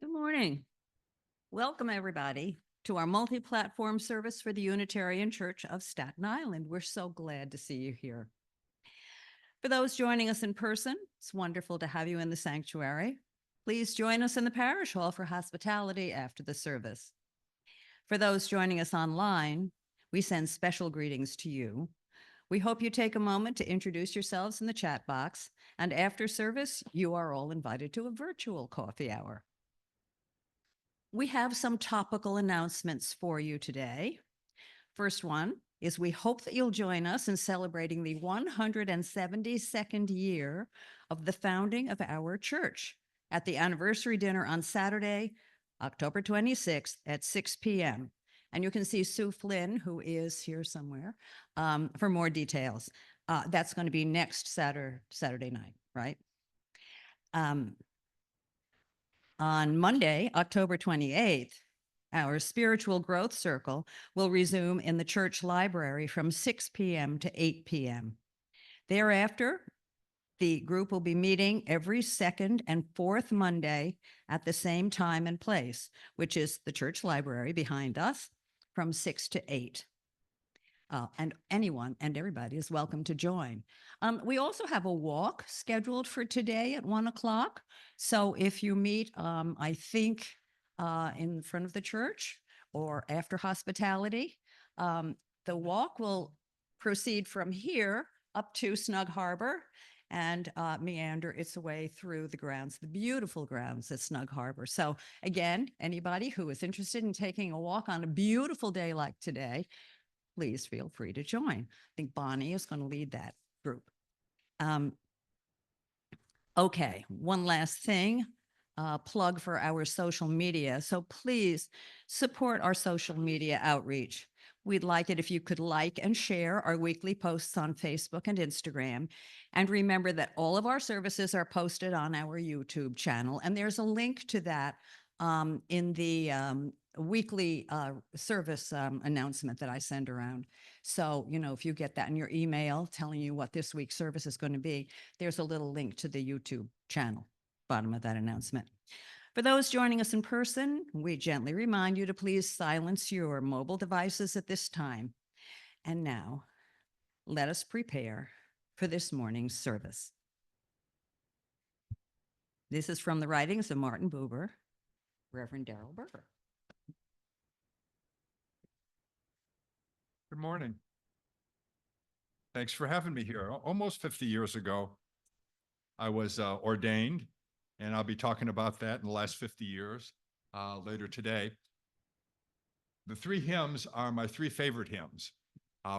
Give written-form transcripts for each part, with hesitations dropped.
Good morning. Welcome, everybody, to our multi-platform service for the Unitarian Church of Staten Island. We're so glad to see you here. For those joining us in person, it's wonderful to have you in the sanctuary. Please join us in the parish hall for hospitality after the service. For those joining us online, we send special greetings to you. We hope you take a moment to introduce yourselves in the chat box, and after service, you are all invited to a virtual coffee hour. We have some topical announcements for you today. First one is we hope that you'll join us in celebrating the 172nd year of the founding of our church at the anniversary dinner on Saturday, October 26th at 6 p.m. And you can see Sue Flynn, who is here somewhere, for more details. That's going to be next Saturday night, right? On Monday, October 28th, our spiritual growth circle will resume in the church library from 6 p.m. to 8 p.m. Thereafter, the group will be meeting every second and fourth Monday at the same time and place, which is the church library behind us from 6 to 8. And anyone and everybody is welcome to join. We also have a walk scheduled for today at 1 o'clock. So if you meet, I think, in front of the church or after hospitality, the walk will proceed from here up to Snug Harbor and meander its way through the grounds, the beautiful grounds at Snug Harbor. So again, anybody who is interested in taking a walk on a beautiful day like today, please feel free to join. I think Bonnie is going to lead that group. Okay, one last thing, plug for our social media. So please support our social media outreach. We'd like it if you could like and share our weekly posts on Facebook and Instagram. And remember that all of our services are posted on our YouTube channel. And there's a link to that in the weekly service announcement that I send around. So, you know, if you get that in your email telling you what this week's service is going to be, there's a little link to the YouTube channel, bottom of that announcement. For those joining us in person, we gently remind you to please silence your mobile devices at this time. And now, let us prepare for this morning's service. This is from the writings of Martin Buber, Reverend Berger. Good morning. Thanks for having me here. Almost 50 years ago, I was ordained, and I'll be talking about that in the last 50 years later today. The three hymns are my three favorite hymns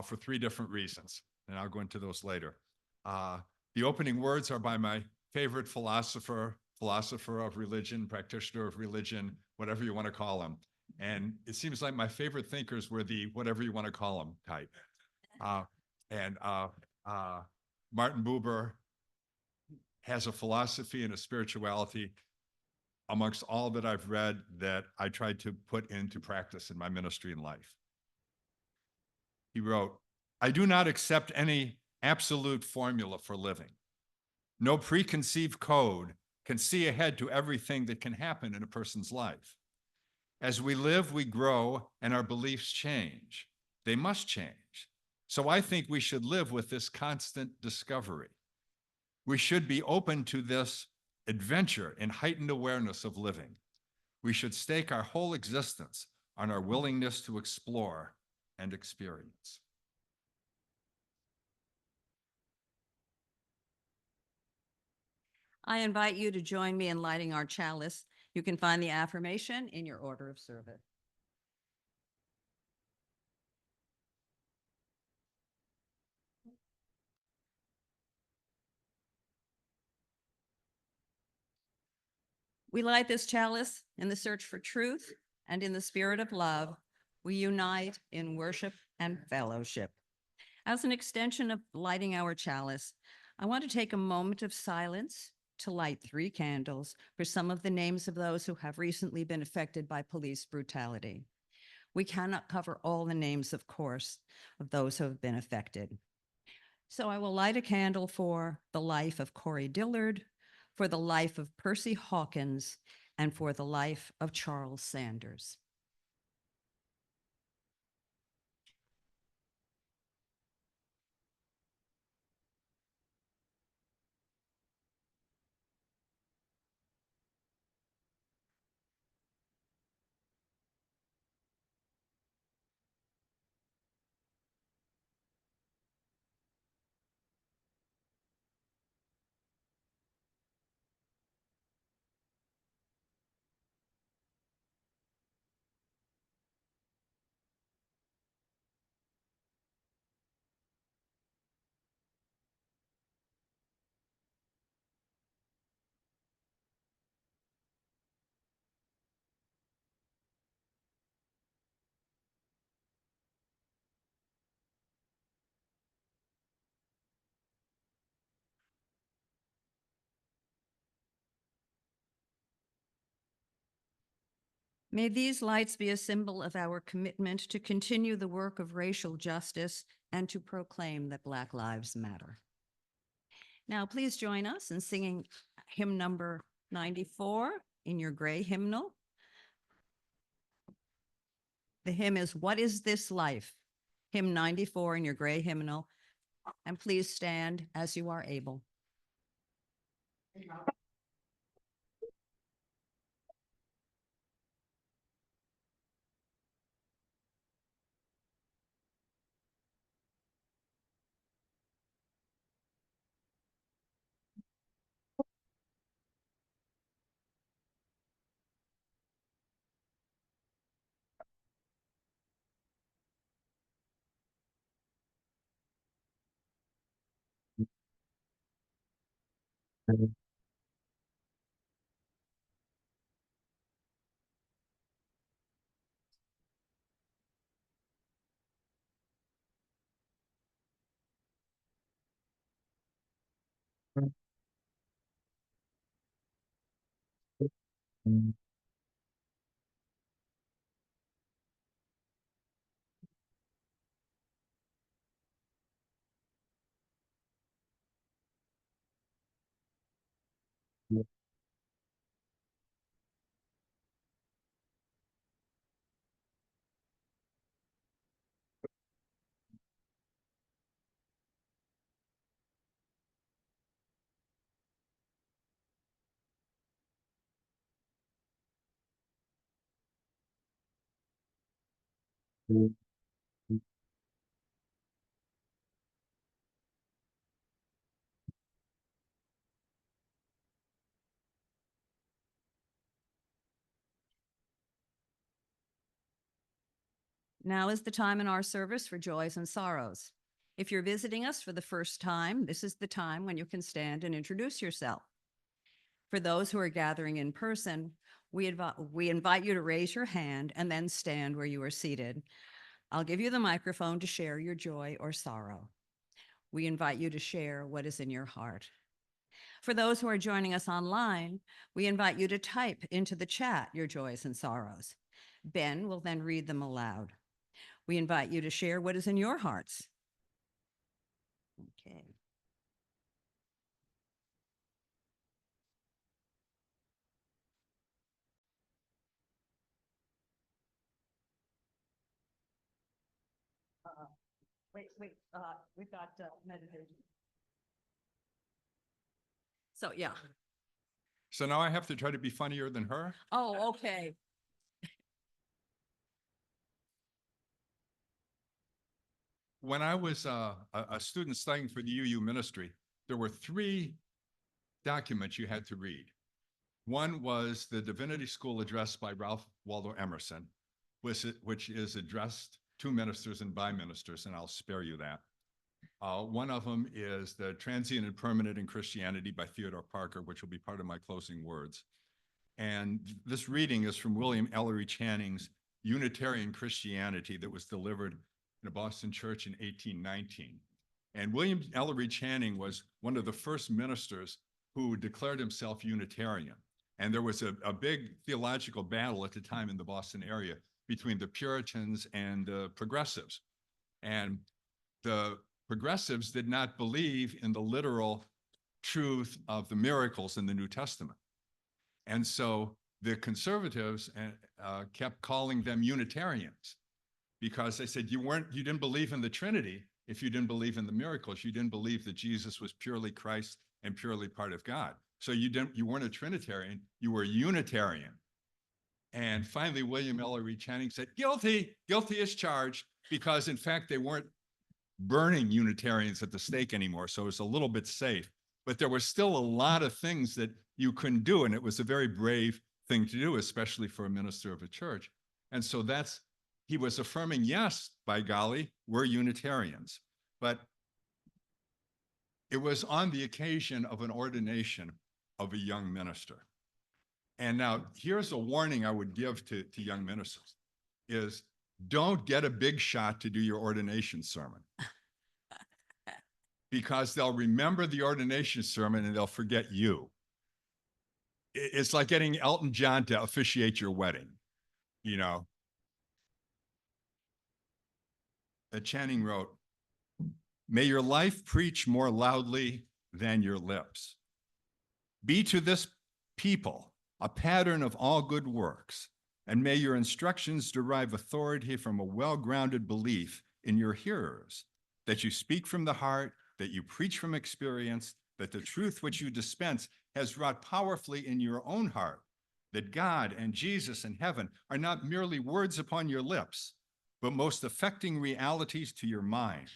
for three different reasons, and I'll go into those later. The opening words are by my favorite philosopher of religion, practitioner of religion, whatever you want to call him. And it seems like my favorite thinkers were the whatever you want to call them type. Martin Buber has a philosophy and a spirituality amongst all that I've read that I tried to put into practice in my ministry and life. He wrote, "I do not accept any absolute formula for living. No preconceived code can see ahead to everything that can happen in a person's life. As we live, we grow, and our beliefs change. They must change. So I think we should live with this constant discovery. We should be open to this adventure and heightened awareness of living. We should stake our whole existence on our willingness to explore and experience." I invite you to join me in lighting our chalice. You can find the affirmation in your order of service. We light this chalice in the search for truth, and in the spirit of love, we unite in worship and fellowship. As an extension of lighting our chalice, I want to take a moment of silence to light 3 candles for some of the names of those who have recently been affected by police brutality. We cannot cover all the names, of course, of those who have been affected. So I will light a candle for the life of Corey Dillard, for the life of Percy Hawkins, and for the life of Charles Sanders. May these lights be a symbol of our commitment to continue the work of racial justice and to proclaim that Black lives matter. Now, please join us in singing hymn number 94 in your gray hymnal. The hymn is "What is This Life?" Hymn 94 in your gray hymnal. And please stand as you are able. Now is the time in our service for joys and sorrows. If you're visiting us for the first time, this is the time when you can stand and introduce yourself. For those who are gathering in person, we invite you to raise your hand and then stand where you are seated. I'll give you the microphone to share your joy or sorrow. We invite you to share what is in your heart. For those who are joining us online, we invite you to type into the chat your joys and sorrows. Ben will then read them aloud. We invite you to share what is in your hearts. Okay. Wait, we've got meditation. So, yeah. So now I have to try to be funnier than her? Oh, okay. When I was a student studying for the UU ministry, there were 3 documents you had to read. One was the Divinity School address by Ralph Waldo Emerson, which is addressed to ministers and by ministers, and I'll spare you that. One of them is The Transient and Permanent in Christianity by Theodore Parker, which will be part of my closing words. And this reading is from William Ellery Channing's Unitarian Christianity that was delivered in a Boston church in 1819. And William Ellery Channing was one of the first ministers who declared himself Unitarian. And there was a big theological battle at the time in the Boston area between the Puritans and the progressives. And the progressives did not believe in the literal truth of the miracles in the New Testament. And so the conservatives kept calling them Unitarians because they said you didn't believe in the Trinity if you didn't believe in the miracles. You didn't believe that Jesus was purely Christ and purely part of God. So you weren't a Trinitarian, you were a Unitarian. And finally, William Ellery Channing said, guilty as charged, because in fact, they weren't burning Unitarians at the stake anymore. So it's a little bit safe, but there were still a lot of things that you couldn't do. And it was a very brave thing to do, especially for a minister of a church. And so he was affirming, yes, by golly, we're Unitarians. But it was on the occasion of an ordination of a young minister. And now here's a warning I would give to young ministers is don't get a big shot to do your ordination sermon because they'll remember the ordination sermon and they'll forget you. It's like getting Elton John to officiate your wedding, you know. Channing wrote, may your life preach more loudly than your lips. Be to this people a pattern of all good works, and may your instructions derive authority from a well-grounded belief in your hearers, that you speak from the heart, that you preach from experience, that the truth which you dispense has wrought powerfully in your own heart, that God and Jesus and heaven are not merely words upon your lips, but most affecting realities to your mind,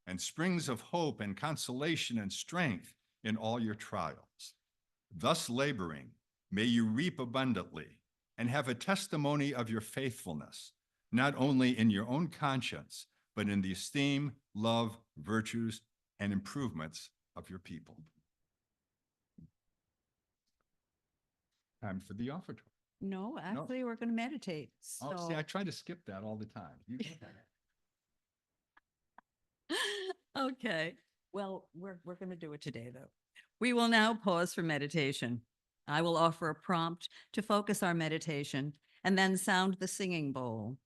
and springs of hope and consolation and strength in all your trials. Thus laboring, may you reap abundantly and have a testimony of your faithfulness, not only in your own conscience, but in the esteem, love, virtues, and improvements of your people. Time for the offertory. No, actually, we're going to meditate. Oh, So, see, I try to skip that all the time. okay. Well, we're going to do it today, though. We will now pause for meditation. I will offer a prompt to focus our meditation and then sound the singing bowl.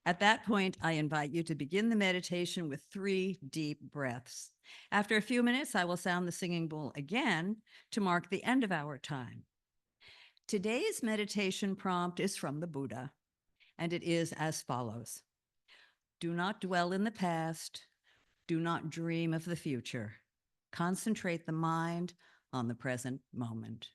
At that point, I invite you to begin the meditation with 3 deep breaths. After a few minutes, I will sound the singing bowl again to mark the end of our time. Today's meditation prompt is from the Buddha, and it is as follows. Do not dwell in the past. Do not dream of the future. Concentrate the mind on the present moment.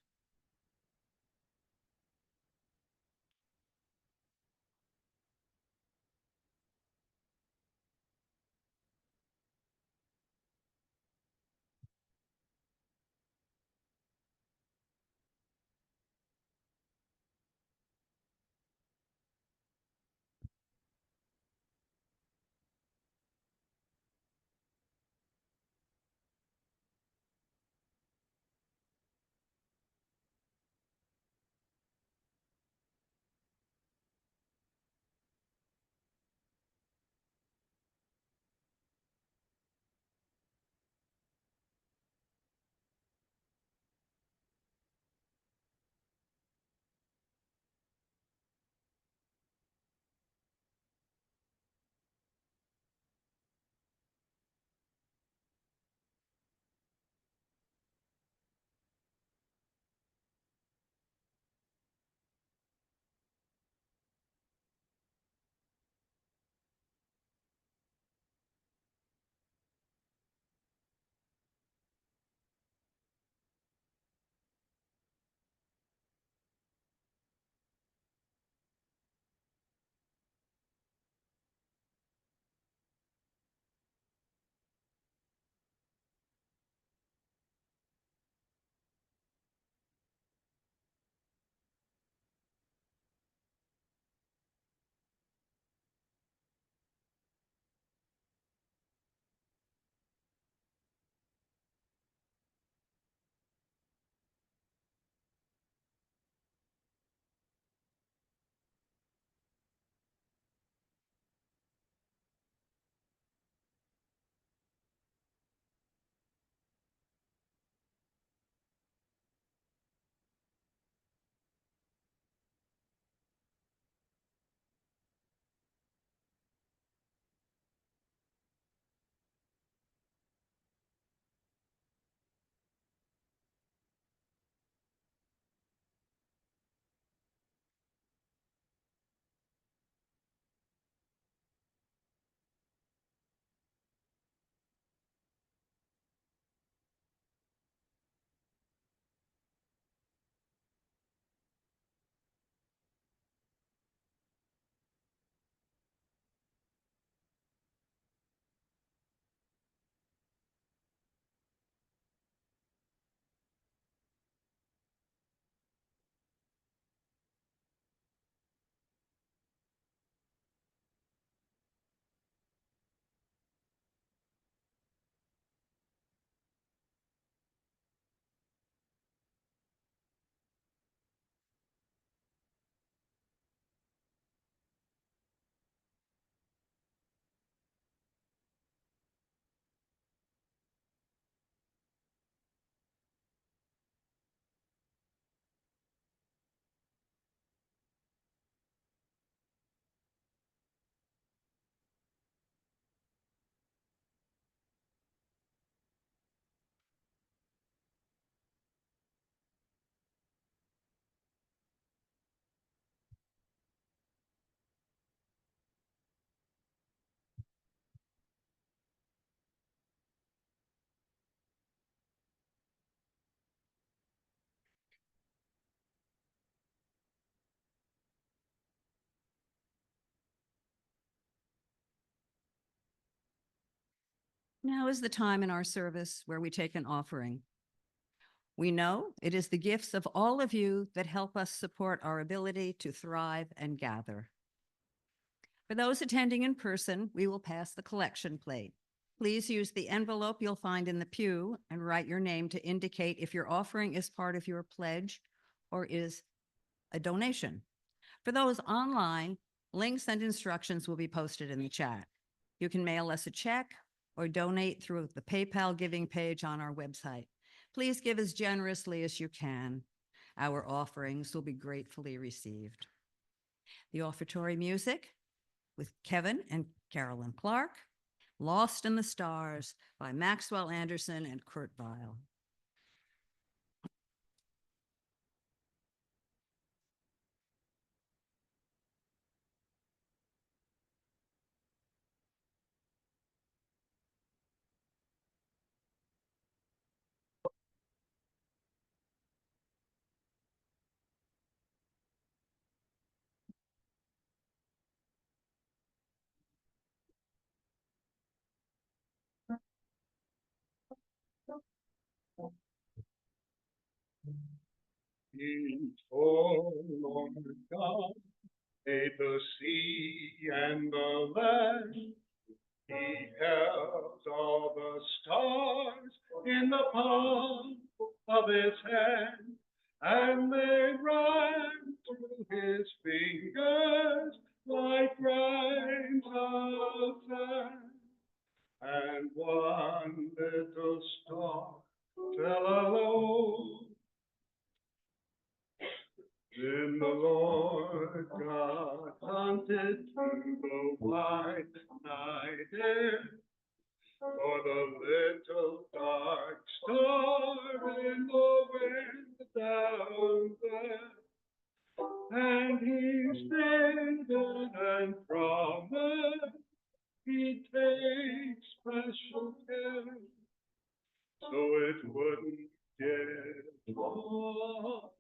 Now is the time in our service where we take an offering. We know it is the gifts of all of you that help us support our ability to thrive and gather. For those attending in person, we will pass the collection plate. Please use the envelope you'll find in the pew and write your name to indicate if your offering is part of your pledge or is a donation. For those online, links and instructions will be posted in the chat. You can mail us a check or donate through the PayPal giving page on our website. Please give as generously as you can. Our offerings will be gratefully received. The offertory music with Kevin and Carolyn Clark, Lost in the Stars by Maxwell Anderson and Kurt Weill. Oh Lord God, made the sea and the land. He held all the stars in the palm of his hand, and they ran through his fingers like grains of sand. And one little star fell alone. Then the Lord God hunted through the wide night air for the little dark star in the wind down there. And he stated and promised he'd take special care so it wouldn't get lost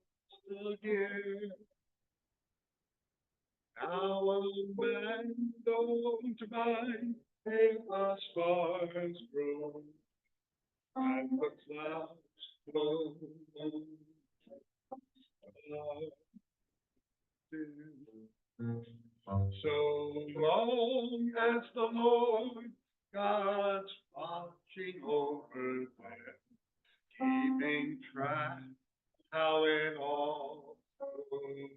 again. Now a man don't mind if the stars grow and the clouds blow. So long as the Lord God's watching over them, keeping track how it all goes.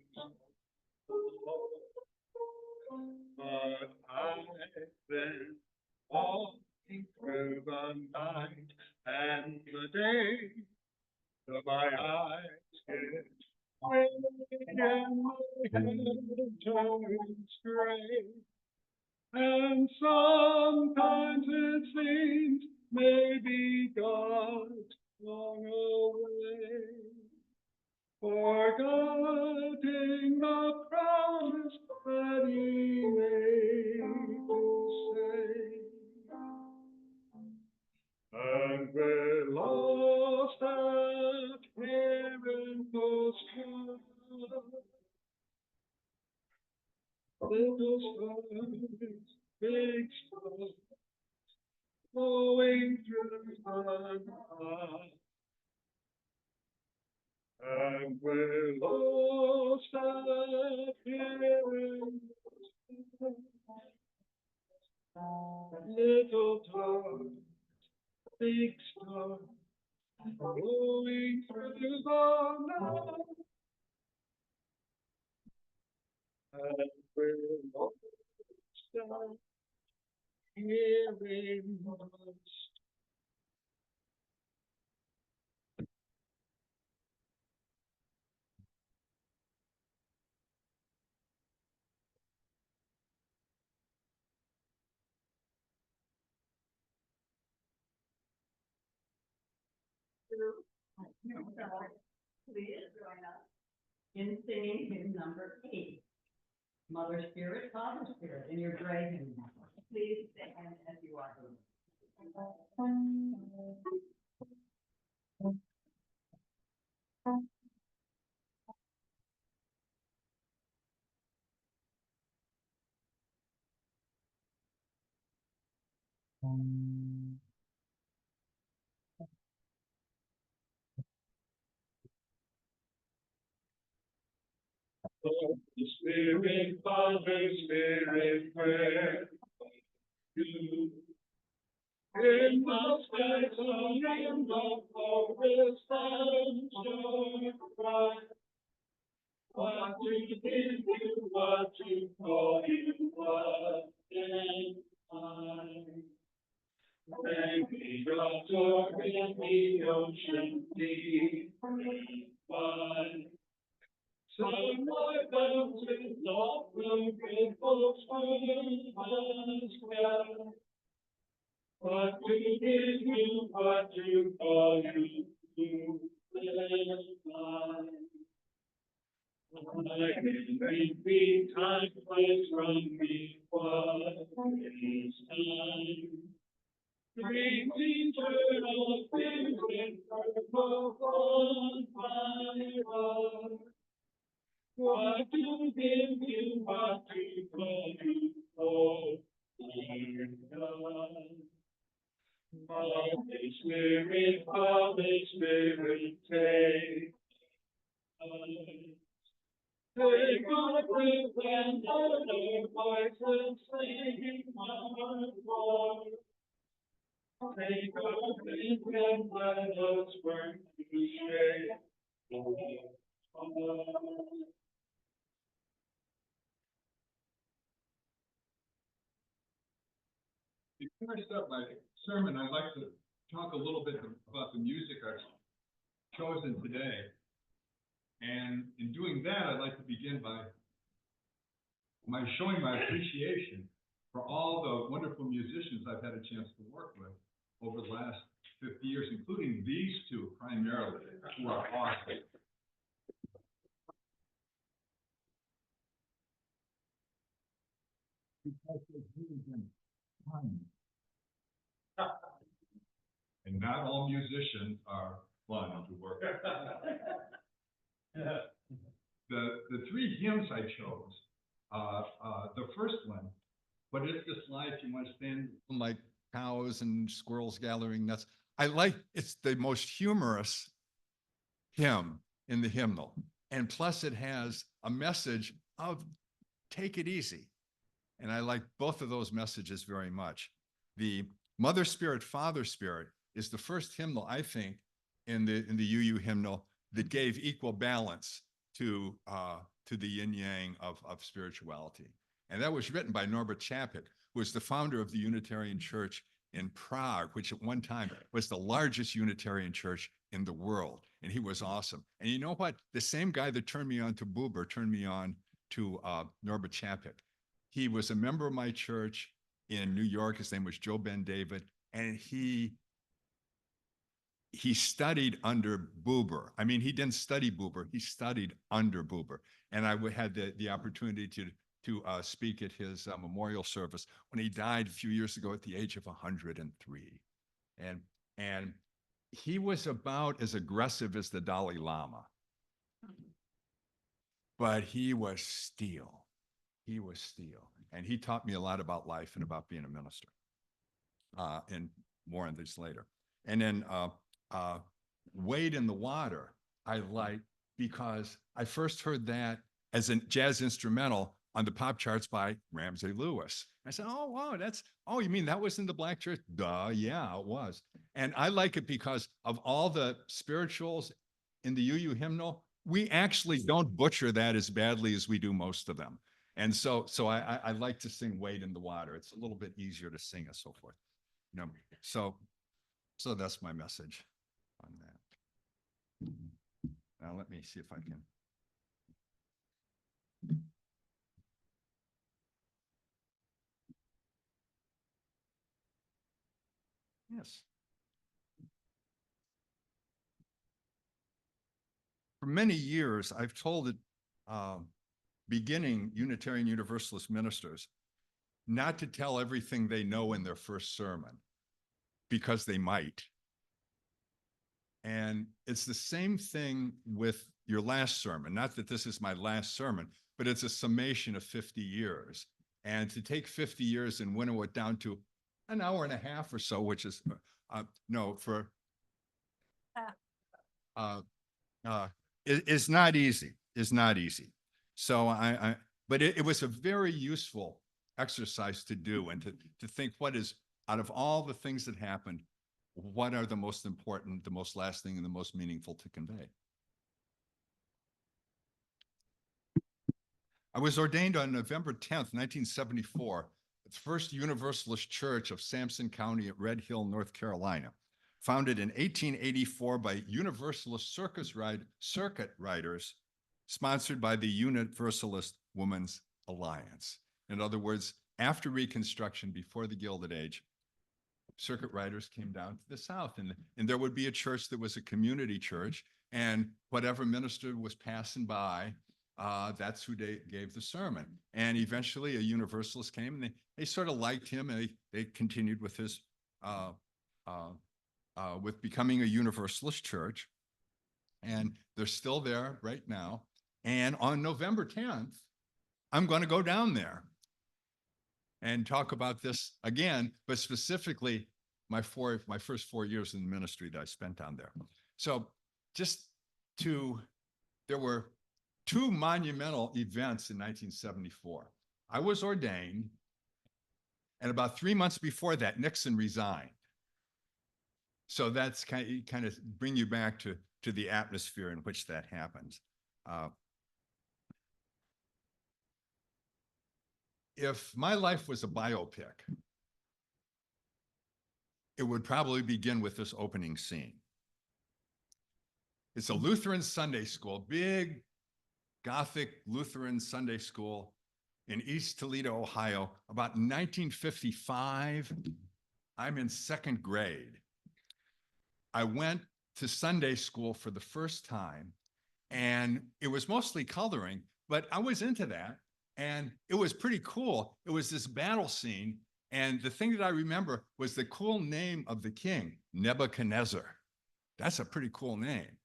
But I've been walking through the night and the day, till my eyes get weary and my head turns gray. And sometimes it seems maybe God's gone away, forgetting the promise that he made to say. And we're lost out here in those clouds, little stars, big stars, flowing through the night. And we're lost out here in those clouds, little stars, big stars, flowing through the night. And we're lost out here in those. Please join us in singing hymn number 8, Mother Spirit, Father Spirit, in your gray hymn. Please stand as you are. Spirit, Father, Spirit, prayer. You. In the skies, in the forest, and joy bright. What to give you, what to call you, what can I? Thank the author in the ocean deep, wide. So my mountains of the grateful spring and sky. What to give you, what to call you, to live I can be time place from me, what is time? Dreams eternal things in purple on fire. What to give you, what to call you, oh, dear God. Holy Spirit, take us. Take our breath and other voices singing our Lord. Take our faith and let us burn to share. Before I start my sermon, I'd like to talk a little bit about the music I've chosen today. And in doing that, I'd like to begin by showing my appreciation for all the wonderful musicians I've had a chance to work with over the last 50 years, including these two primarily, who are awesome. And not all musicians are fun to work with. The three hymns I chose, the first one, "But if this life you must stand like cows and squirrels gathering nuts." It's the most humorous hymn in the hymnal. And plus it has a message of take it easy. And I like both of those messages very much. The Mother Spirit, Father Spirit is the first hymnal, I think, in the UU hymnal that gave equal balance to the yin yang of spirituality. And that was written by Norbert Chapek, who was the founder of the Unitarian Church in Prague, which at one time was the largest Unitarian church in the world. And he was awesome. And you know what? The same guy that turned me on to Buber turned me on to Norbert Chapek. He was a member of my church in New York. His name was Joe Ben David. And he studied under Buber. I mean, he didn't study Buber. He studied under Buber. And I had the opportunity to speak at his memorial service when he died a few years ago at the age of 103. And he was about as aggressive as the Dalai Lama. But he was steel. He was steel. And he taught me a lot about life and about being a minister. And more on this later. And then Wade in the Water, I like because I first heard that as a jazz instrumental on the pop charts by Ramsey Lewis. I said, oh, wow, you mean that was in the Black Church? Duh, yeah, it was. And I like it because of all the spirituals in the UU hymnal, we actually don't butcher that as badly as we do most of them. And so I like to sing Wade in the Water. It's a little bit easier to sing and so forth. You know, so that's my message on that. Now let me see if I can. Yes. For many years, I've told it, beginning Unitarian Universalist ministers not to tell everything they know in their first sermon because they might. And it's the same thing with your last sermon. Not that this is my last sermon, but it's a summation of 50 years. And to take 50 years and winnow it down to an hour and a half or so, which is, is not easy. It's not easy. So but it was a very useful exercise to do and to think what is, out of all the things that happened, what are the most important, the most lasting, and the most meaningful to convey. I was ordained on November 10th, 1974, at the First Universalist Church of Sampson County at Red Hill, North Carolina. Founded in 1884 by Universalist circuit riders, sponsored by the Universalist Women's Alliance. In other words, after Reconstruction, before the Gilded Age, circuit riders came down to the South, and there would be a church that was a community church, and whatever minister was passing by, that's who they gave the sermon. And eventually a Universalist came, and they sort of liked him, and they continued with his with becoming a Universalist church, and they're still there right now. And on November 10th, I'm going to go down there and talk about this again, but specifically my first 4 years in the ministry that I spent down there. So there were two monumental events in 1974. I was ordained, and about 3 months before that, Nixon resigned. So that's kind of bring you back to the atmosphere in which that happened. If my life was a biopic, it would probably begin with this opening scene. It's a Lutheran Sunday school, big Gothic Lutheran Sunday school in East Toledo, Ohio, about 1955. I'm in second grade. I went to Sunday school for the first time, and it was mostly coloring, but I was into that, and it was pretty cool. It was this battle scene, and the thing that I remember was the cool name of the king, Nebuchadnezzar. That's a pretty cool name,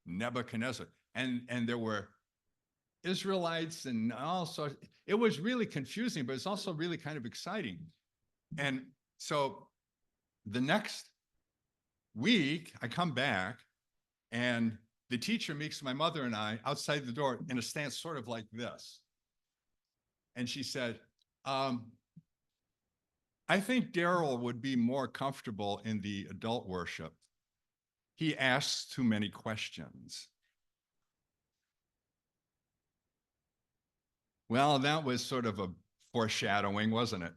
Nebuchadnezzar. And there were Israelites and all sorts. It was really confusing, but it's also really kind of exciting. And so the next week, I come back, and the teacher meets my mother and I outside the door in a stance sort of like this. And she said, I think Daryl would be more comfortable in the adult worship. He asks too many questions. Well, that was sort of a foreshadowing, wasn't it?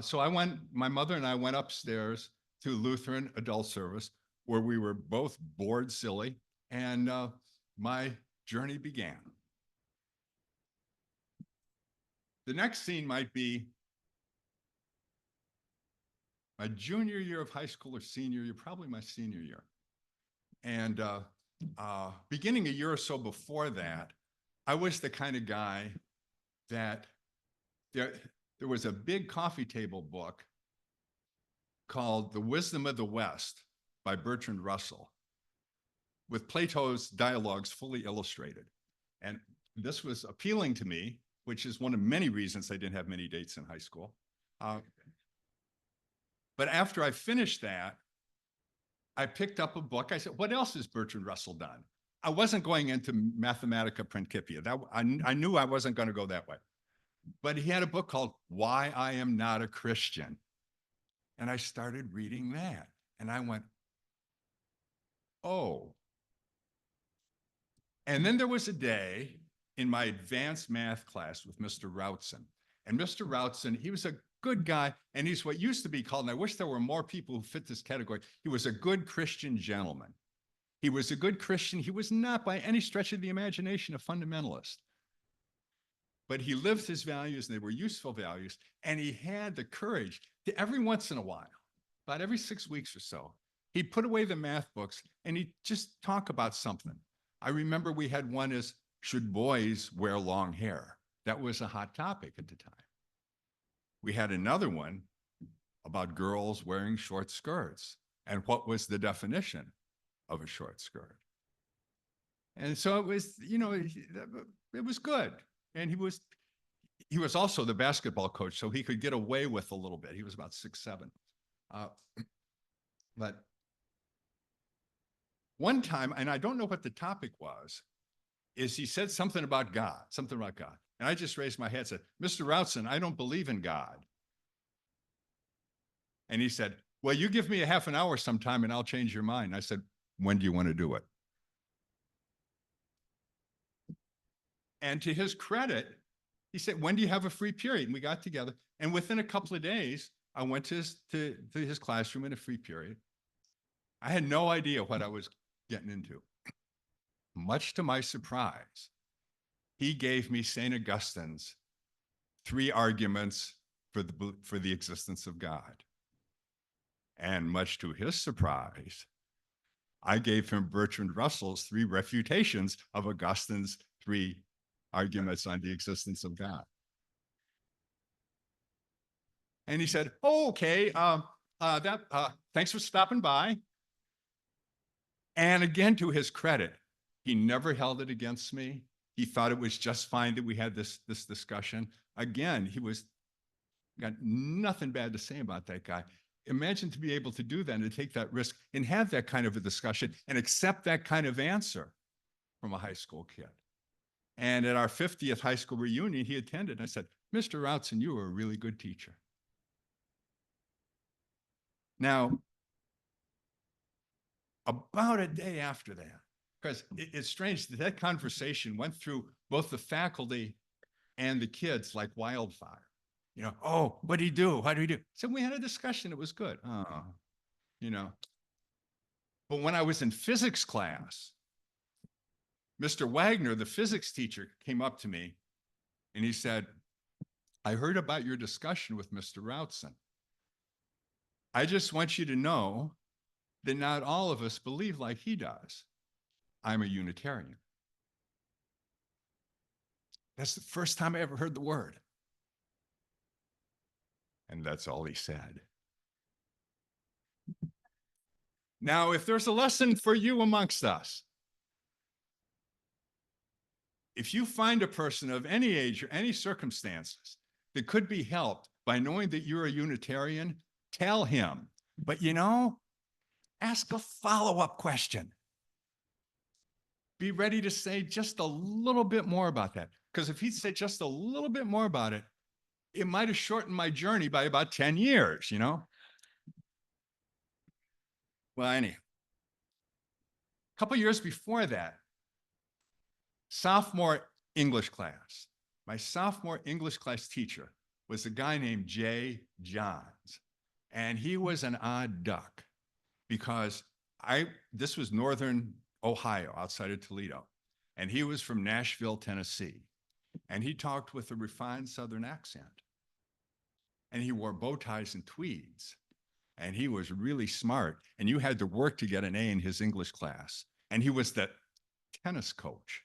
So my mother and I went upstairs to Lutheran adult service, where we were both bored silly, and my journey began. The next scene might be my junior year of high school or senior year, probably my senior year. And beginning a year or so before that, I was the kind of guy that there was a big coffee table book called The Wisdom of the West by Bertrand Russell, with Plato's dialogues fully illustrated. And this was appealing to me, which is one of many reasons I didn't have many dates in high school. But after I finished that, I picked up a book. I said, what else has Bertrand Russell done? I wasn't going into Mathematica Principia. I knew I wasn't going to go that way. But he had a book called Why I Am Not a Christian. And I started reading that. And I went, oh. And then there was a day in my advanced math class with Mr. Routson. And Mr. Routson, he was a good guy, and he's what used to be called, and I wish there were more people who fit this category, he was a good Christian gentleman. He was a good Christian. He was not by any stretch of the imagination a fundamentalist. But he lived his values, and they were useful values, and he had the courage to every once in a while, about every 6 weeks or so, he'd put away the math books, and he'd just talk about something. I remember we had one as, should boys wear long hair? That was a hot topic at the time. We had another one about girls wearing short skirts, and what was the definition of a short skirt. And so it was, it was good. And he was also the basketball coach, so he could get away with a little bit. He was about 6'7". But one time, and I don't know what the topic was, is he said something about God. And I just raised my head and said, Mr. Routson, I don't believe in God. And he said, well, you give me a half an hour sometime and I'll change your mind. I said, when do you want to do it? And to his credit, he said, when do you have a free period? And we got together. And within a couple of days, I went to his classroom in a free period. I had no idea what I was getting into. Much to my surprise, he gave me St. Augustine's 3 arguments for the existence of God. And much to his surprise, I gave him Bertrand Russell's 3 refutations of Augustine's 3 arguments on the existence of God. And he said, oh, okay, thanks for stopping by. And again, to his credit, he never held it against me. He thought it was just fine that we had this discussion. Again, he got nothing bad to say about that guy. Imagine to be able to do that and to take that risk and have that kind of a discussion and accept that kind of answer from a high school kid. And at our 50th high school reunion, he attended. And I said, Mr. Routson, you were a really good teacher. Now, about a day after that, because it's strange that that conversation went through both the faculty and the kids like wildfire. You know, oh, what did he do? What did he do? So we had a discussion. It was good. You know. But when I was in physics class, Mr. Wagner, the physics teacher, came up to me and he said, I heard about your discussion with Mr. Routson. I just want you to know that not all of us believe like he does. I'm a Unitarian. That's the first time I ever heard the word. And that's all he said. Now, if there's a lesson for you amongst us, if you find a person of any age or any circumstances that could be helped by knowing that you're a Unitarian, tell him. But you know, ask a follow-up question. Be ready to say just a little bit more about that. Because if he'd said just a little bit more about it, it might have shortened my journey by about 10 years, you know? Well, anyhow, a couple years before that, sophomore English class, my sophomore English class teacher was a guy named Jay Johns. And he was an odd duck because this was northern Ohio, outside of Toledo. And he was from Nashville, Tennessee. And he talked with a refined Southern accent. And he wore bow ties and tweeds. And he was really smart. And you had to work to get an A in his English class. And he was the tennis coach.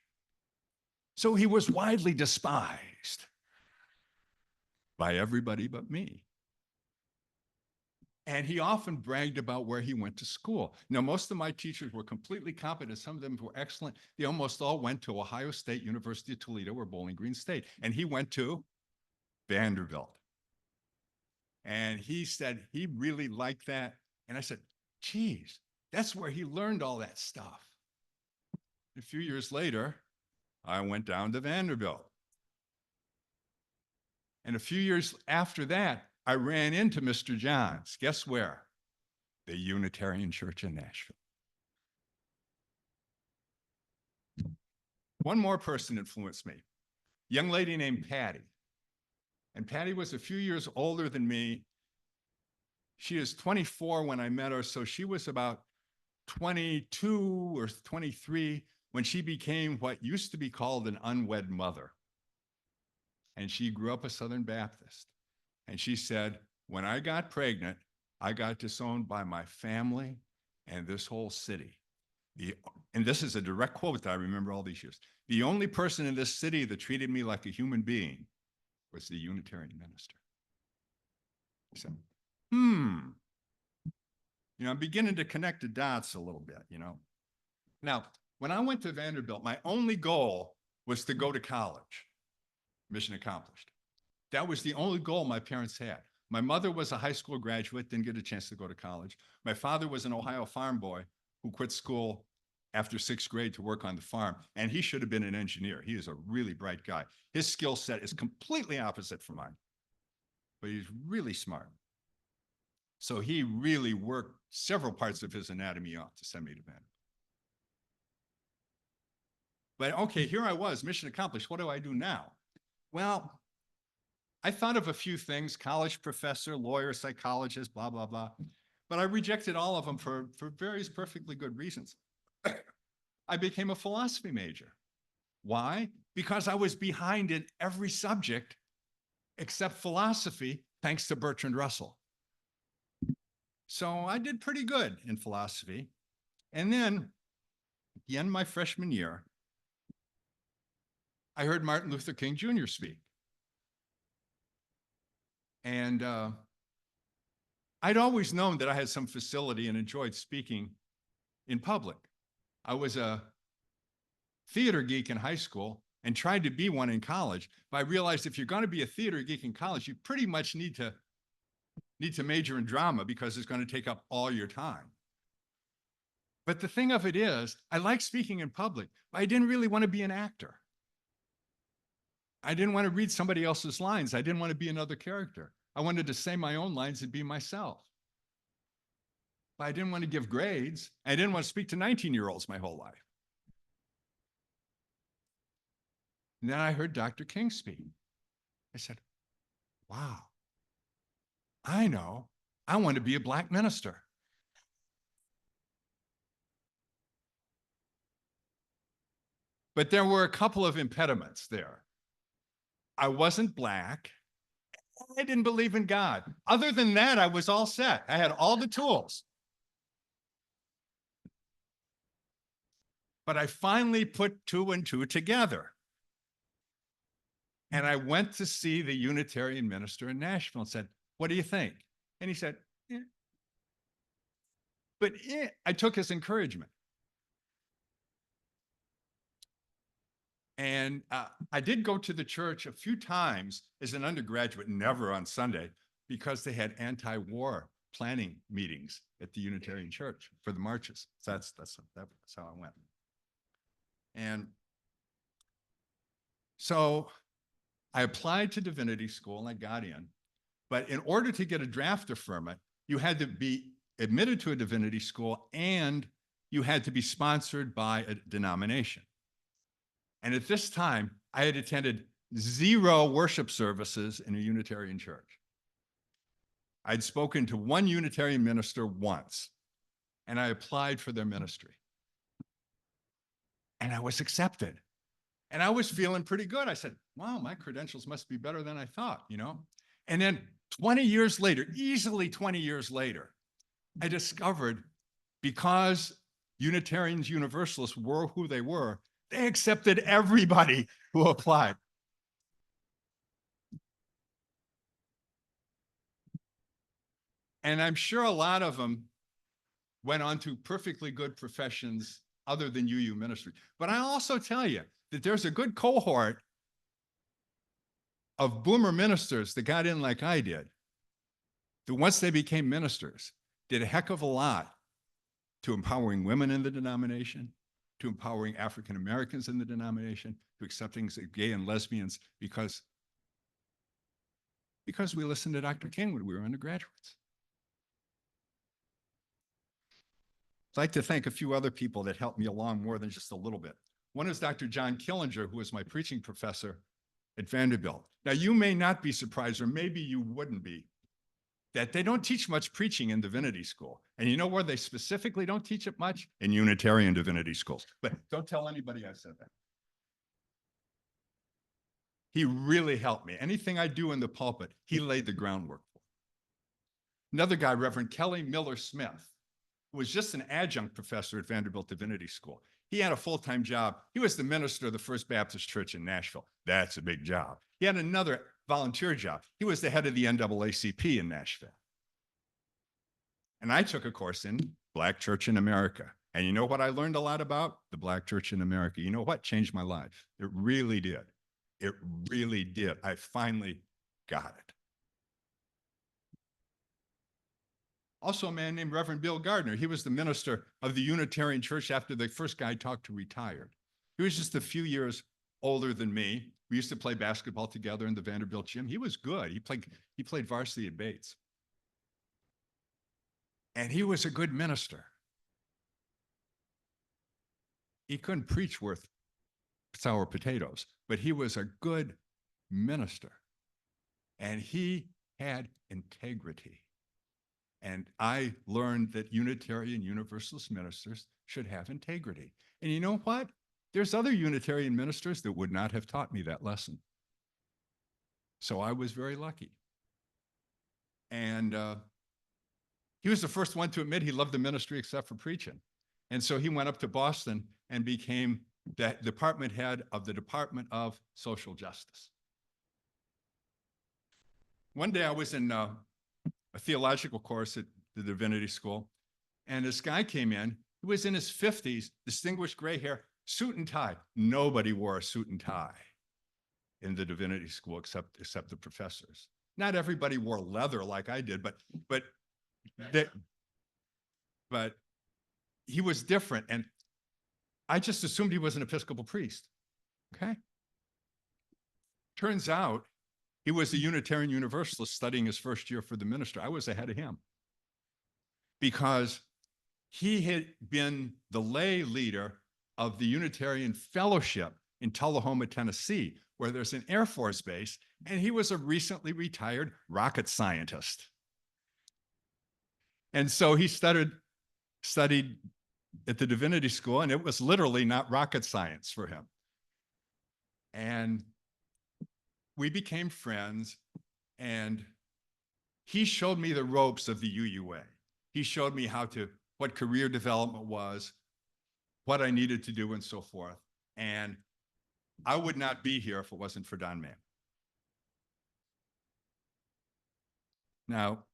So he was widely despised by everybody but me. And he often bragged about where he went to school. Now, most of my teachers were completely competent. Some of them were excellent. They almost all went to Ohio State, University of Toledo, or Bowling Green State. And he went to Vanderbilt. And he said he really liked that. And I said, geez, that's where he learned all that stuff. A few years later, I went down to Vanderbilt. And a few years after that, I ran into Mr. Johns. Guess where? The Unitarian Church in Nashville. One more person influenced me. A young lady named Patty. And Patty was a few years older than me. She is 24 when I met her, so she was about 22 or 23 when she became what used to be called an unwed mother. And she grew up a Southern Baptist. And she said, when I got pregnant, I got disowned by my family and this whole city. And this is a direct quote that I remember all these years. The only person in this city that treated me like a human being was the Unitarian minister. I said, you know, I'm beginning to connect the dots a little bit, you know. Now, when I went to Vanderbilt, my only goal was to go to college. Mission accomplished. That was the only goal my parents had. My mother was a high school graduate, didn't get a chance to go to college. My father was an Ohio farm boy who quit school after 6th grade to work on the farm, and he should have been an engineer. He is a really bright guy. His skill set is completely opposite from mine, but he's really smart. So he really worked several parts of his anatomy off to send me to Vanderbilt. But okay, here I was, mission accomplished. What do I do now? Well, I thought of a few things: college professor, lawyer, psychologist, blah, blah, blah. But I rejected all of them for various perfectly good reasons. I became a philosophy major. Why? Because I was behind in every subject except philosophy, thanks to Bertrand Russell. So I did pretty good in philosophy. And then at the end of my freshman year, I heard Martin Luther King Jr. speak. And I'd always known that I had some facility and enjoyed speaking in public. I was a theater geek in high school and tried to be one in college, but I realized if you're going to be a theater geek in college, you pretty much need to major in drama because it's going to take up all your time. But the thing of it is, I like speaking in public, but I didn't really want to be an actor. I didn't want to read somebody else's lines. I didn't want to be another character. I wanted to say my own lines and be myself. But I didn't want to give grades. I didn't want to speak to 19-year-olds my whole life. And then I heard Dr. King speak. I said, wow, I know. I want to be a Black minister. But there were a couple of impediments there. I wasn't Black. I didn't believe in God. Other than that, I was all set. I had all the tools. But I finally put 2 and 2 together. And I went to see the Unitarian minister in Nashville and said, what do you think? And he said, eh. But I took his encouragement. And I did go to the church a few times as an undergraduate, never on Sunday, because they had anti-war planning meetings at the Unitarian Church for the marches. So that's how I went. And so I applied to divinity school and I got in. But in order to get a draft deferment, you had to be admitted to a divinity school and you had to be sponsored by a denomination. And at this time, I had attended 0 worship services in a Unitarian church. I'd spoken to one Unitarian minister once, and I applied for their ministry. And I was accepted. And I was feeling pretty good. I said, wow, my credentials must be better than I thought, you know? And then 20 years later, easily 20 years later, I discovered because Unitarians, Universalists were who they were, they accepted everybody who applied. And I'm sure a lot of them went on to perfectly good professions other than UU ministry. But I also tell you that there's a good cohort of boomer ministers that got in like I did, that once they became ministers, did a heck of a lot to empowering women in the denomination, to empowering African Americans in the denomination, to accepting gay and lesbians, because we listened to Dr. King when we were undergraduates. I'd like to thank a few other people that helped me along more than just a little bit. One is Dr. John Killinger, who was my preaching professor at Vanderbilt. Now, you may not be surprised, or maybe you wouldn't be, that they don't teach much preaching in divinity school. And you know where they specifically don't teach it much? In Unitarian divinity schools. But don't tell anybody I said that. He really helped me. Anything I do in the pulpit, he laid the groundwork for. Another guy, Reverend Kelly Miller Smith, who was just an adjunct professor at Vanderbilt Divinity School. He had a full-time job. He was the minister of the First Baptist Church in Nashville. That's a big job. He had another volunteer job. He was the head of the NAACP in Nashville. And I took a course in Black Church in America. And you know what I learned a lot about? The Black Church in America. You know what? Changed my life. It really did. It really did. I finally got it. Also a man named Reverend Bill Gardner. He was the minister of the Unitarian Church after the first guy I talked to retired. He was just a few years older than me. We used to play basketball together in the Vanderbilt gym. He was good. He played varsity at Bates. And he was a good minister. He couldn't preach worth sour potatoes, but he was a good minister. And he had integrity. And I learned that Unitarian Universalist ministers should have integrity. And you know what? There's other Unitarian ministers that would not have taught me that lesson. So I was very lucky. And he was the first one to admit he loved the ministry except for preaching. And so he went up to Boston and became the department head of the Department of Social Justice. One day I was in a theological course at the Divinity School, and this guy came in who was in his 50s, distinguished gray hair, suit and tie. Nobody wore a suit and tie in the Divinity School except the professors. Not everybody wore leather like I did, but he was different, and I just assumed he was an Episcopal priest. Okay. Turns out he was a Unitarian Universalist studying his first year for the minister. I was ahead of him because he had been the lay leader of the Unitarian Fellowship in Tullahoma, Tennessee, where there's an Air Force base, and he was a recently retired rocket scientist. And so he studied at the Divinity School, and it was literally not rocket science for him. And we became friends, and he showed me the ropes of the UUA. He showed me what career development was, what I needed to do, and so forth. And I would not be here if it wasn't for Don Mann. Now,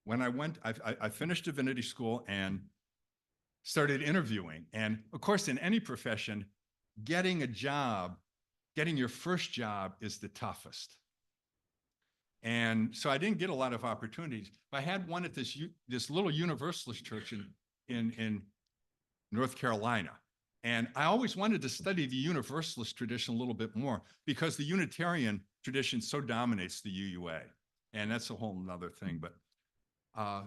when I finished Divinity School and started interviewing. And of course, in any profession, getting your first job is the toughest. And so I didn't get a lot of opportunities. I had one at this little Universalist church in North Carolina. And I always wanted to study the Universalist tradition a little bit more because the Unitarian tradition so dominates the UUA. And that's a whole nother thing. But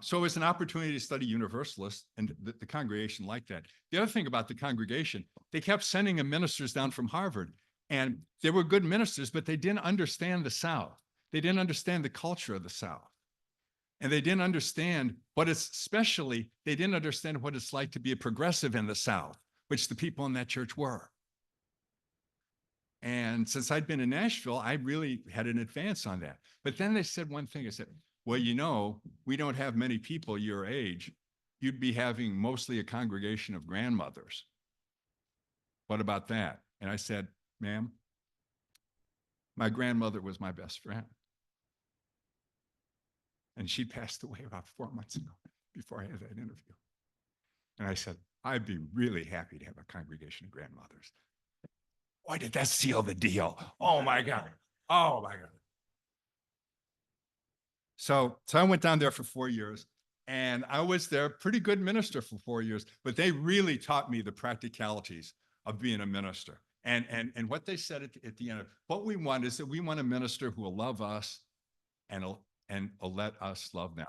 so it was an opportunity to study Universalists, and the congregation liked that. The other thing about the congregation, they kept sending them ministers down from Harvard, and they were good ministers, but they didn't understand the South. They didn't understand the culture of the South. And they didn't understand they didn't understand what it's like to be a progressive in the South, which the people in that church were. And since I'd been in Nashville, I really had an advance on that. But then they said one thing. I said, well, we don't have many people your age. You'd be having mostly a congregation of grandmothers. What about that? And I said, ma'am, my grandmother was my best friend. And she passed away about 4 months ago before I had that interview. And I said, I'd be really happy to have a congregation of grandmothers. Why did that seal the deal? Oh my God. Oh my God. So I went down there for 4 years, and I was their pretty good minister for 4 years, but they really taught me the practicalities of being a minister. And what they said at the end of what we want is that we want a minister who will love us and will let us love them.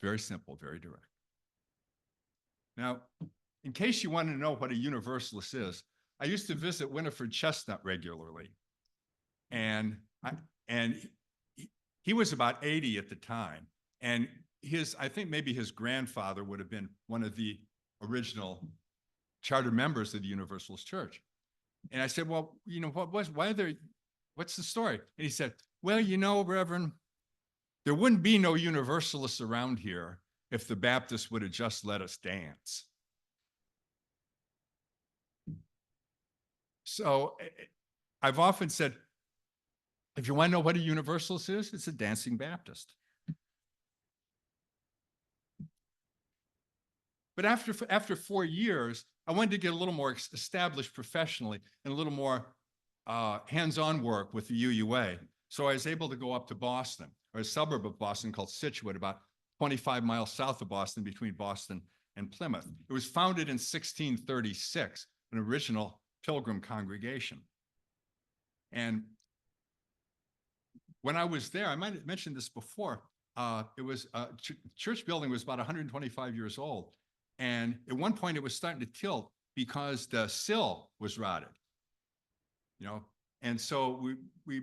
Very simple, very direct. Now, in case you want to know what a Universalist is, I used to visit Winifred Chestnut regularly. And he was about 80 at the time. And I think maybe his grandfather would have been one of the original charter members of the Universalist Church. And I said, well, what's the story? And he said, well, Reverend, there wouldn't be no Universalists around here if the Baptists would have just let us dance. So I've often said, if you want to know what a Universalist is, it's a dancing Baptist. But after 4 years, I wanted to get a little more established professionally and a little more hands-on work with the UUA. So I was able to go up to Boston. or a suburb of Boston called Scituate, about 25 miles south of Boston, between Boston and Plymouth. It was founded in 1636, an original Pilgrim congregation. And when I was there, I might have mentioned this before, it was church building was about 125 years old. And at one point it was starting to tilt because the sill was rotted, you know? And so we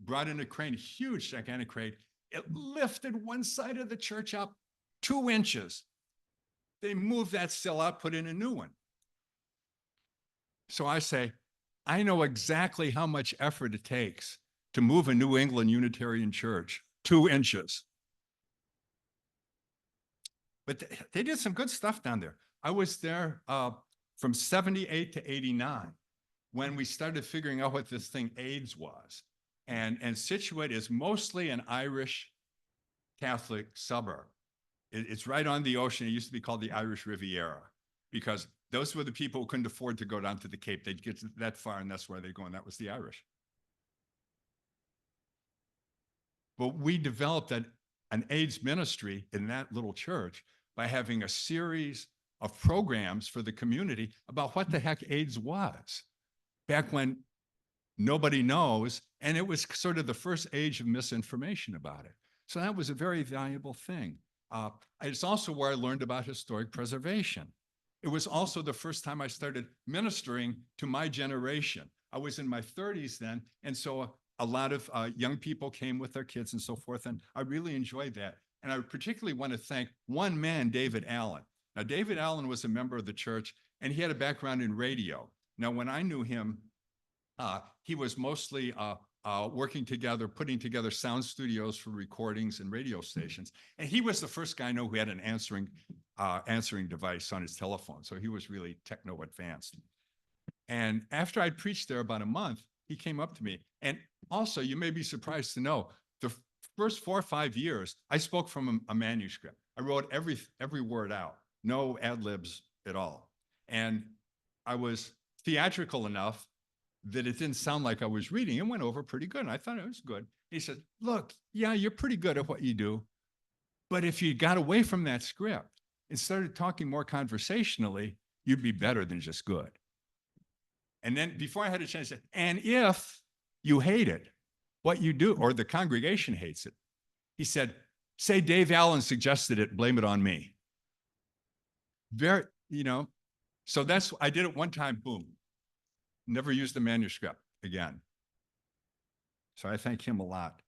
brought in a crane, a huge, gigantic crane. It lifted one side of the church up 2 inches. They moved that sill out, put in a new one. So I say, I know exactly how much effort it takes to move a New England Unitarian church 2 inches. But they did some good stuff down there. I was there from 78 to 89 when we started figuring out what this thing AIDS was. And Scituate is mostly an Irish Catholic suburb. It's right on the ocean. It used to be called the Irish Riviera because those were the people who couldn't afford to go down to the Cape. They'd get that far and that's where they go, and that was the Irish. But we developed an AIDS ministry in that little church by having a series of programs for the community about what the heck AIDS was back when nobody knows. And it was sort of the first age of misinformation about it. So that was a very valuable thing. It's also where I learned about historic preservation. It was also the first time I started ministering to my generation. I was in my 30s then. And so a lot of young people came with their kids and so forth. And I really enjoyed that. And I particularly want to thank one man, David Allen. Now, David Allen was a member of the church and he had a background in radio. Now, when I knew him, he was mostly working together, putting together sound studios for recordings and radio stations. And he was the first guy I know who had an answering device on his telephone. So he was really techno advanced. And after I'd preached there about a month, he came up to me. And also, you may be surprised to know, the first 4 or 5 years, I spoke from a manuscript. I wrote every word out, no ad libs at all. And I was theatrical enough that it didn't sound like I was reading. It went over pretty good. And I thought it was good. He said, look, yeah, you're pretty good at what you do. But if you got away from that script and started talking more conversationally, you'd be better than just good. And then before I had a chance to say, and if you hate it, what you do, or the congregation hates it, he said, say Dave Allen suggested it, blame it on me. Very, so I did it one time, boom. Never used the manuscript again. So I thank him a lot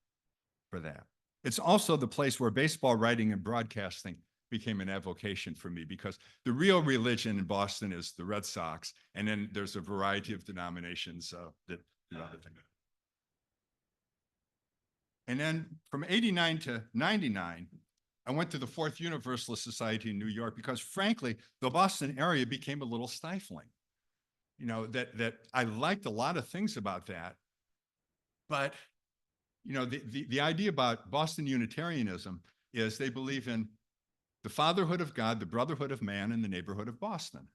for that. It's also the place where baseball writing and broadcasting became an avocation for me, because the real religion in Boston is the Red Sox, and then there's a variety of denominations that do other things. And then from 89 to 99, I went to the Fourth Universalist Society in New York because, frankly, the Boston area became a little stifling. That I liked a lot of things about that, but the idea about Boston Unitarianism is they believe in the fatherhood of God, the brotherhood of man, and the neighborhood of Boston.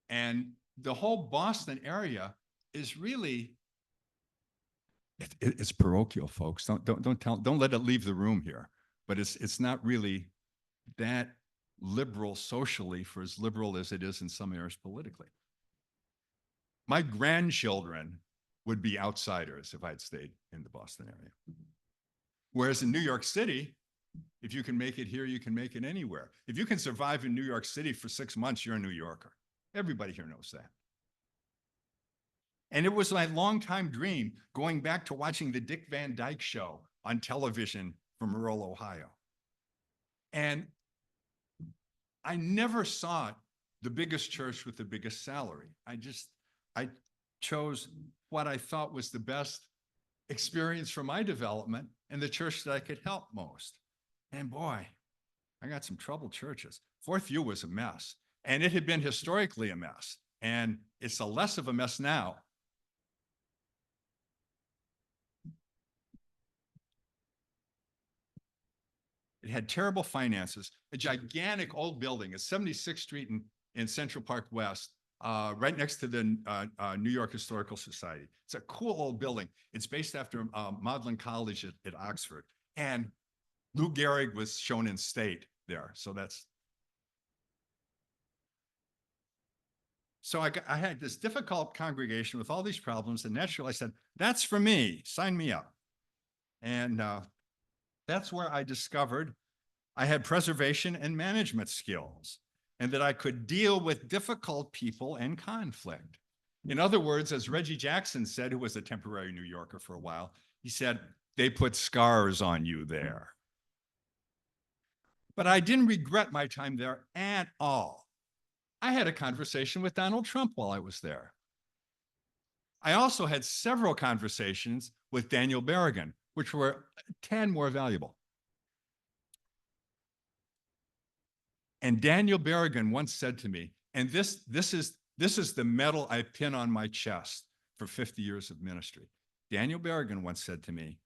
And the whole Boston area is really, it's parochial, folks. Don't let it leave the room here. But it's not really that liberal socially, for as liberal as it is in some areas politically. My grandchildren would be outsiders if I'd stayed in the Boston area. Whereas in New York City, if you can make it here, you can make it anywhere. If you can survive in New York City for 6 months, you're a New Yorker. Everybody here knows that. And it was my longtime dream, going back to watching the Dick Van Dyke Show on television from rural Ohio. And I never sought the biggest church with the biggest salary. I chose what I thought was the best experience for my development and the church that I could help most. And boy, I got some troubled churches. Fourth U was a mess, and it had been historically a mess, and it's a less of a mess now. It had terrible finances, a gigantic old building at 76th Street in Central Park West, right next to the New York Historical Society. It's a cool old building. It's based after Magdalen College at Oxford. And Lou Gehrig was shown in state there. So that's. So I had this difficult congregation with all these problems, and naturally I said, that's for me, sign me up. And that's where I discovered I had preservation and management skills, and that I could deal with difficult people and conflict. In other words, as Reggie Jackson said, who was a temporary New Yorker for a while, he said, they put scars on you there. But I didn't regret my time there at all. I had a conversation with Donald Trump while I was there. I also had several conversations with Daniel Berger, which were 10 more valuable. And Daniel Berger once said to me, and this is the medal I pin on my chest for 50 years of ministry. Daniel Berger once said to me,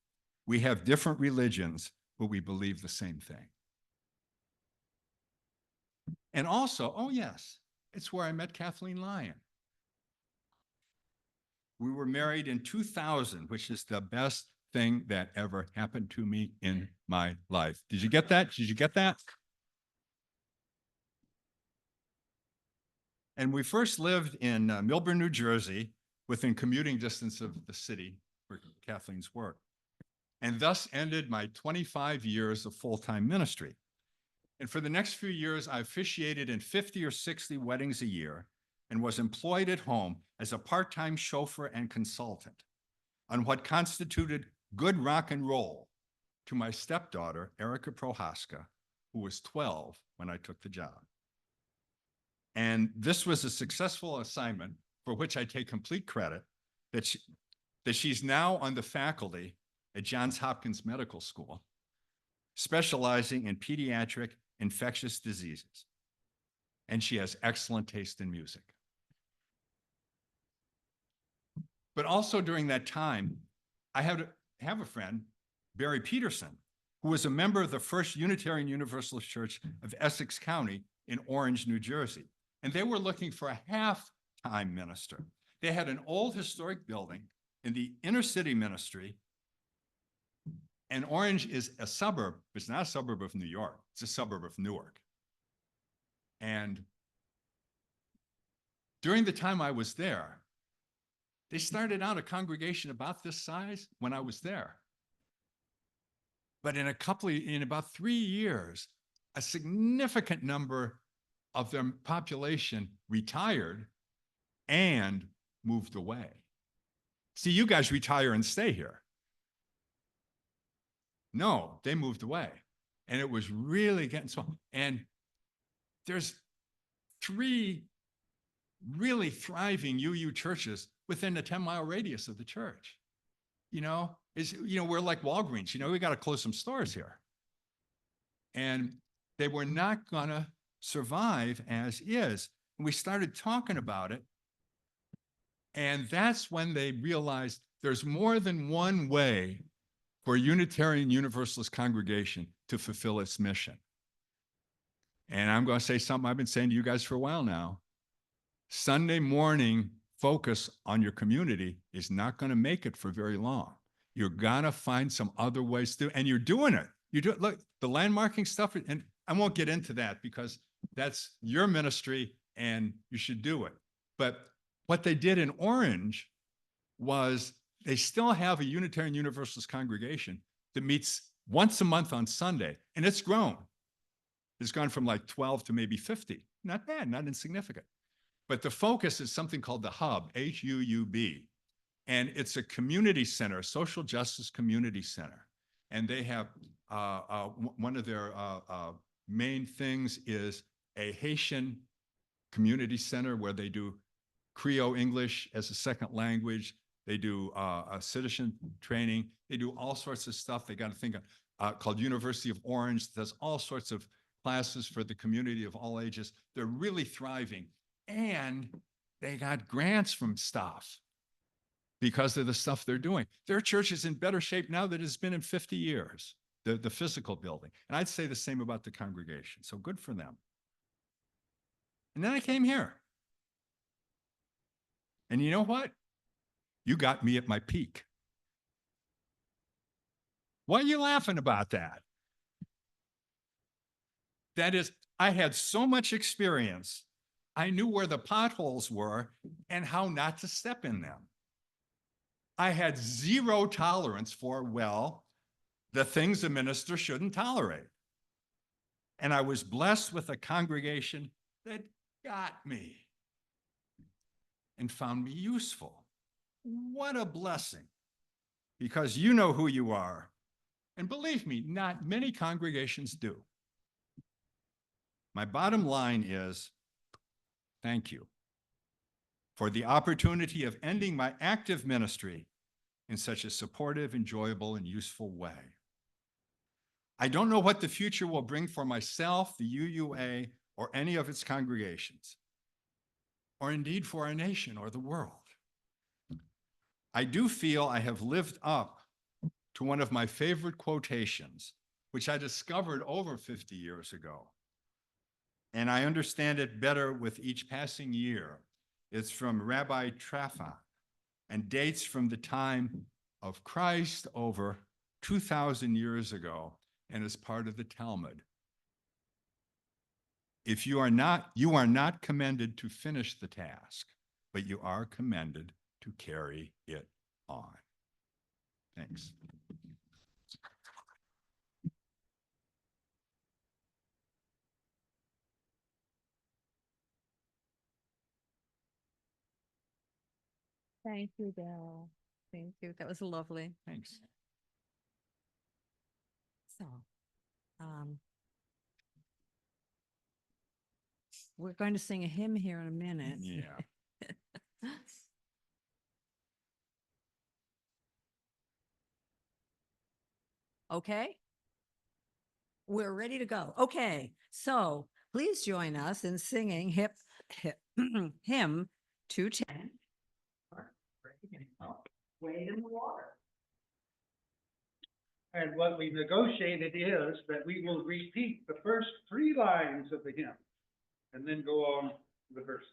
we have different religions, but we believe the same thing. And also, oh yes, it's where I met Kathleen Lyon. We were married in 2000, which is the best thing that ever happened to me in my life. Did you get that? Did you get that? And we first lived in Milburn, New Jersey, within commuting distance of the city where Kathleen's worked, and thus ended my 25 years of full-time ministry. And for the next few years, I officiated in 50 or 60 weddings a year and was employed at home as a part-time chauffeur and consultant on what constituted good rock and roll to my stepdaughter, Erica Prohaska, who was 12 when I took the job. And this was a successful assignment for which I take complete credit, that she's now on the faculty at Johns Hopkins Medical School, specializing in pediatric infectious diseases. And she has excellent taste in music. But also during that time, I have a friend, Barry Peterson, who was a member of the first Unitarian Universalist Church of Essex County in Orange, New Jersey. And they were looking for a half-time minister. They had an old historic building in the inner city ministry. And Orange is a suburb. It's not a suburb of New York. It's a suburb of Newark. And during the time I was there, they started out a congregation about this size when I was there. But in about 3 years, a significant number of their population retired and moved away. See, you guys retire and stay here. No, they moved away. And it was really getting small. And there's 3 really thriving UU churches within a 10-mile radius of the church. We're like Walgreens, we got to close some stores here. And they were not going to survive as is. And we started talking about it. And that's when they realized there's more than one way for a Unitarian Universalist congregation to fulfill its mission. And I'm going to say something I've been saying to you guys for a while now. Sunday morning focus on your community is not going to make it for very long. You're going to find some other ways to, and you're doing it. You do it. Look, the landmarking stuff, and I won't get into that because that's your ministry and you should do it. But what they did in Orange was they still have a Unitarian Universalist congregation that meets once a month on Sunday, and it's grown. It's gone from like 12 to maybe 50. Not bad, not insignificant. But the focus is something called the Hub, H-U-U-B. And it's a community center, a social justice community center. And they have, one of their main things is a Haitian community center where they do Creole English as a second language. They do citizen training. They do all sorts of stuff. They got a thing called University of Orange. Does all sorts of classes for the community of all ages. They're really thriving. And they got grants from stuff because of the stuff they're doing. Their church is in better shape now than it's been in 50 years, the physical building. And I'd say the same about the congregation. So good for them. And then I came here. And you know what? You got me at my peak. Why are you laughing about that? That is, I had so much experience. I knew where the potholes were and how not to step in them. I had zero tolerance for, well, the things a minister shouldn't tolerate. And I was blessed with a congregation that got me and found me useful. What a blessing, because you know who you are. And believe me, not many congregations do. My bottom line is, thank you for the opportunity of ending my active ministry in such a supportive, enjoyable, and useful way. I don't know what the future will bring for myself, the UUA, or any of its congregations, or indeed for our nation or the world. I do feel I have lived up to one of my favorite quotations, which I discovered over 50 years ago. And I understand it better with each passing year. It's from Rabbi Trafa and dates from the time of Christ over 2,000 years ago and is part of the Talmud. If you are not commended to finish the task, but you are commended to carry it on. Thanks. Thank you, Bill. Thank you. That was lovely. Thanks. So, we're going to sing a hymn here in a minute. Yeah. Okay. We're ready to go. Okay. So please join us in singing hymn 210. Wade in the water. And what we negotiated is that we will repeat the first 3 lines of the hymn and then go on to the verse.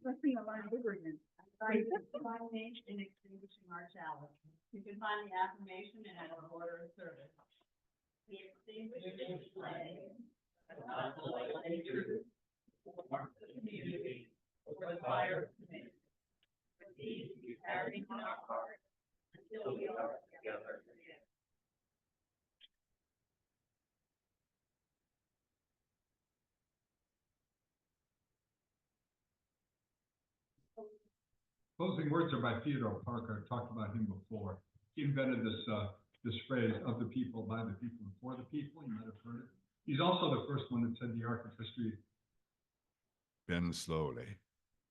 Let's sing a line over again. Condemnation and extinguishing our chalice. You can find the affirmation in our order of service. We extinguish this flame, the gospel of the truth, for the community, for the fire of commitment. With these we carry in our hearts until we are together again. Closing words are by Theodore Parker. I've talked about him before. He invented this phrase, of the people, by the people, and for the people. You might have heard it. He's also the first one that said the arc of history bends slowly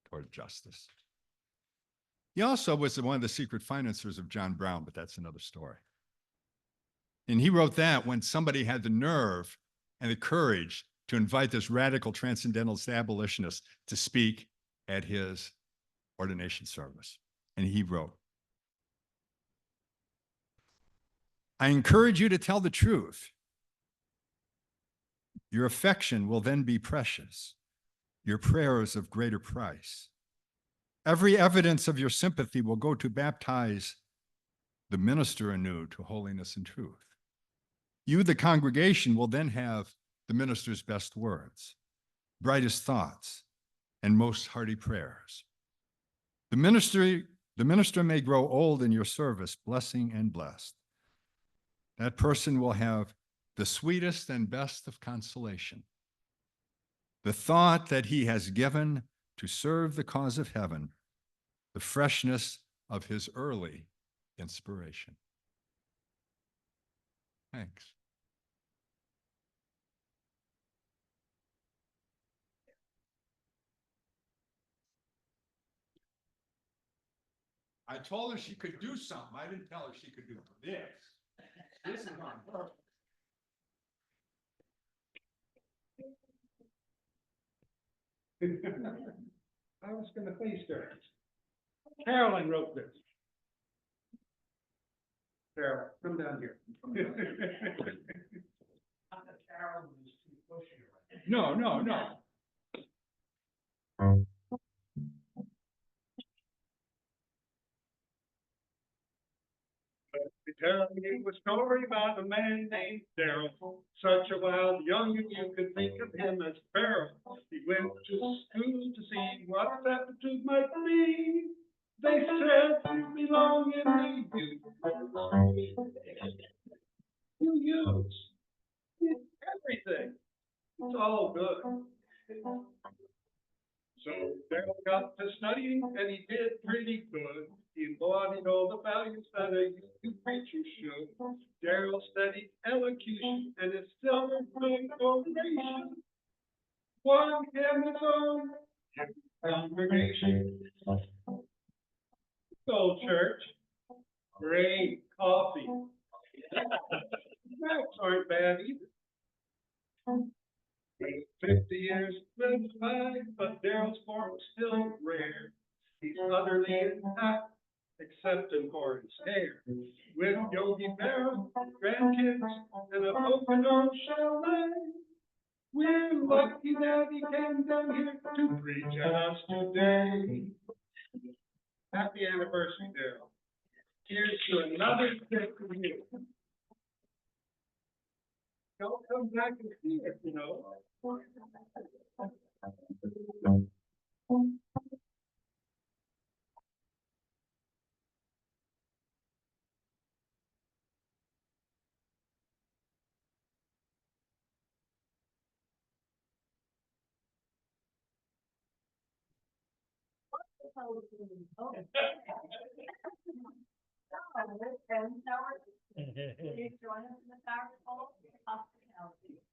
toward justice. He also was one of the secret financiers of John Brown, but that's another story. And he wrote that when somebody had the nerve and the courage to invite this radical transcendentalist abolitionist to speak at his ordination service. And he wrote, "I encourage you to tell the truth. Your affection will then be precious, your prayers of greater price. Every evidence of your sympathy will go to baptize the minister anew to holiness and truth. You, the congregation, will then have the minister's best words, brightest thoughts, and most hearty prayers. The minister may grow old in your service, blessing and blessed. That person will have the sweetest and best of consolation, the thought that he has given to serve the cause of heaven, the freshness of his early inspiration." Thanks. I told her she could do something. I didn't tell her she could do this. This is on purpose. I was gonna face her. Carolyn wrote this. Carol, come down here. No, no, no. Tell me a story about a man named Daryl. Such a wild young'un, you could think of him as Pharaoh. He went to school to see what aptitude might be. They said you belong in the you use everything. It's all good. So Daryl got to studying and he did pretty good. He embodied all the values that a youth preacher should. Daryl studied elocution and is still learning oration. One hymn is on congregation. Old church, great coffee. Maps aren't bad either. 50 years went by, but Daryl's form is still rare. He's utterly intact, except for his hair. With Yogi Berra, grandkids, and a Pocono chalet, we're lucky that he came down here to preach at us today. Happy anniversary, Daryl. Here's to another 50 years. Don't come back and see us, you know. Please join us in the power of hospitality.